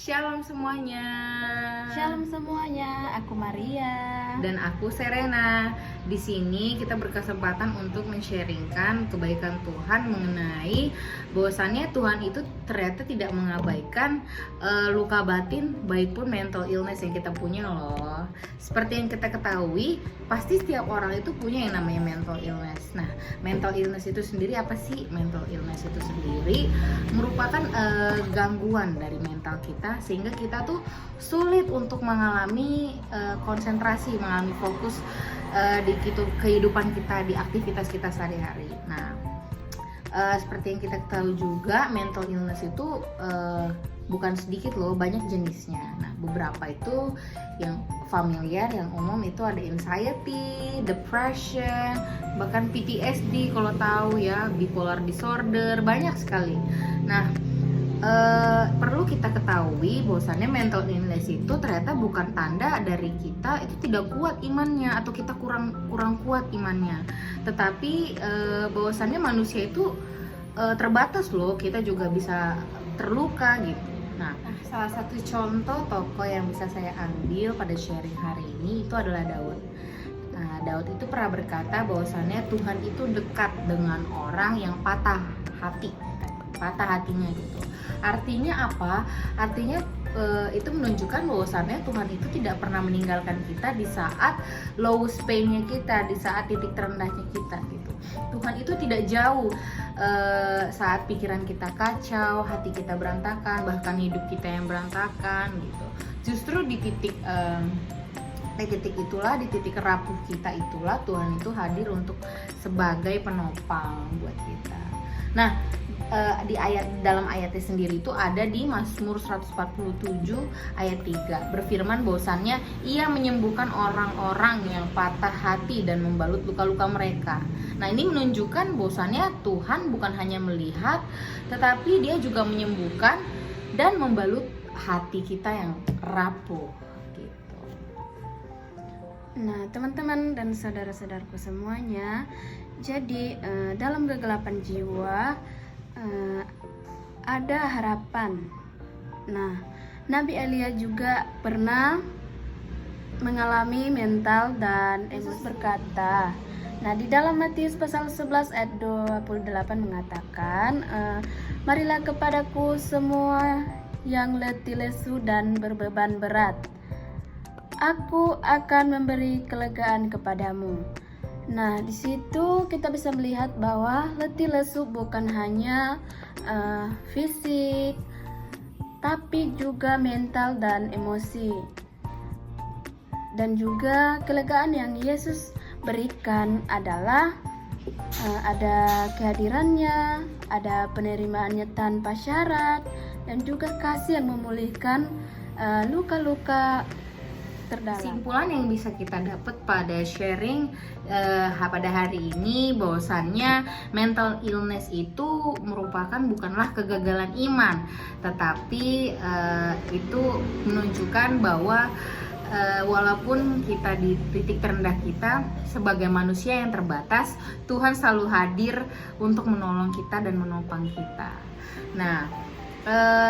Shalom semuanya. Shalom semuanya, aku Maria Dan aku Serena. Di sini kita berkesempatan untuk men-sharingkan kebaikan Tuhan mengenai bahwasannya Tuhan itu ternyata tidak mengabaikan luka batin, baik pun mental illness yang kita punya loh. Seperti yang kita ketahui, pasti setiap orang itu punya yang namanya mental illness. Nah, mental illness itu sendiri apa sih? Mental illness itu sendiri merupakan gangguan dari mental kita, sehingga kita tuh sulit untuk mengalami konsentrasi, mengalami fokus di kehidupan kita, di aktivitas kita sehari-hari. Nah, seperti yang kita tahu juga, mental illness itu bukan sedikit loh, banyak jenisnya. Nah, beberapa itu yang familiar, yang umum itu ada anxiety, depression, bahkan PTSD kalau tahu ya, bipolar disorder, banyak sekali. Nah, perlu kita ketahui bahwasannya mental illness itu ternyata bukan tanda dari kita itu tidak kuat imannya atau kita kurang kuat imannya, tetapi bahwasannya manusia itu terbatas loh, kita juga bisa terluka gitu. Nah, salah satu contoh tokoh yang bisa saya ambil pada sharing hari ini itu adalah Daud. Nah, Daud itu pernah berkata bahwasannya Tuhan itu dekat dengan orang yang patah hatinya gitu. Artinya apa? Artinya itu menunjukkan bahwasannya Tuhan itu tidak pernah meninggalkan kita di saat lowest pain-nya kita, di saat titik terendahnya kita gitu. Tuhan itu tidak jauh saat pikiran kita kacau, hati kita berantakan, bahkan hidup kita yang berantakan gitu. Justru di titik itulah, di titik rapuh kita itulah Tuhan itu hadir untuk sebagai penopang buat kita. Nah, dalam ayatnya sendiri itu ada di Mazmur 147 ayat 3 berfirman bahwasannya Ia menyembuhkan orang-orang yang patah hati dan membalut luka-luka mereka. Nah, ini menunjukkan bahwasannya Tuhan bukan hanya melihat, tetapi Dia juga menyembuhkan dan membalut hati kita yang rapuh gitu. Nah, teman-teman dan saudara-saudaraku semuanya, jadi dalam kegelapan jiwa ada harapan. Nah, Nabi Elia juga pernah mengalami mental dan Yesus berkata, nah di dalam Matius pasal 11 ayat 28 mengatakan, marilah kepadaku semua yang letih lesu dan berbeban berat, aku akan memberi kelegaan kepadamu. Nah, di situ kita bisa melihat bahwa letih lesu bukan hanya fisik, tapi juga mental dan emosi. Dan juga kelegaan yang Yesus berikan adalah ada kehadirannya, ada penerimaannya tanpa syarat, dan juga kasih yang memulihkan luka-luka terdalam. Kesimpulan yang bisa kita dapat pada sharing pada hari ini bahwasannya mental illness itu merupakan bukanlah kegagalan iman, tetapi itu menunjukkan bahwa walaupun kita di titik terendah kita sebagai manusia yang terbatas, Tuhan selalu hadir untuk menolong kita dan menopang kita. Nah,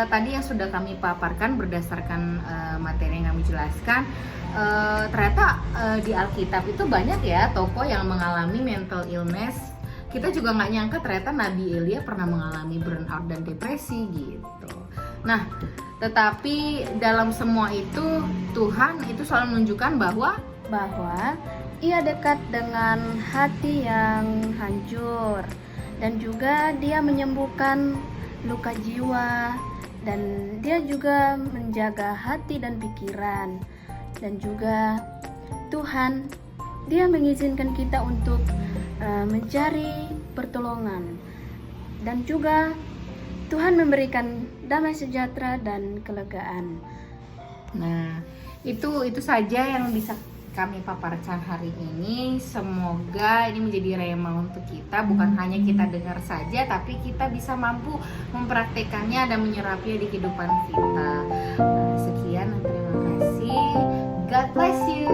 tadi yang sudah kami paparkan berdasarkan materi yang kami jelaskan, ternyata di Alkitab itu banyak ya tokoh yang mengalami mental illness. Kita juga nggak nyangka ternyata Nabi Elia pernah mengalami burnout dan depresi gitu. Nah, tetapi dalam semua itu Tuhan itu selalu menunjukkan bahwa Ia dekat dengan hati yang hancur, dan juga Dia menyembuhkan luka jiwa, dan Dia juga menjaga hati dan pikiran. Dan juga Tuhan, Dia mengizinkan kita untuk mencari pertolongan, dan juga Tuhan memberikan damai sejahtera dan kelegaan. Nah, itu saja yang bisa kami paparkan hari ini. Semoga ini menjadi rema untuk kita, bukan hanya kita dengar saja, tapi kita bisa mampu mempraktekannya dan menyerapinya di kehidupan kita. Sekian, terima kasih. God bless you.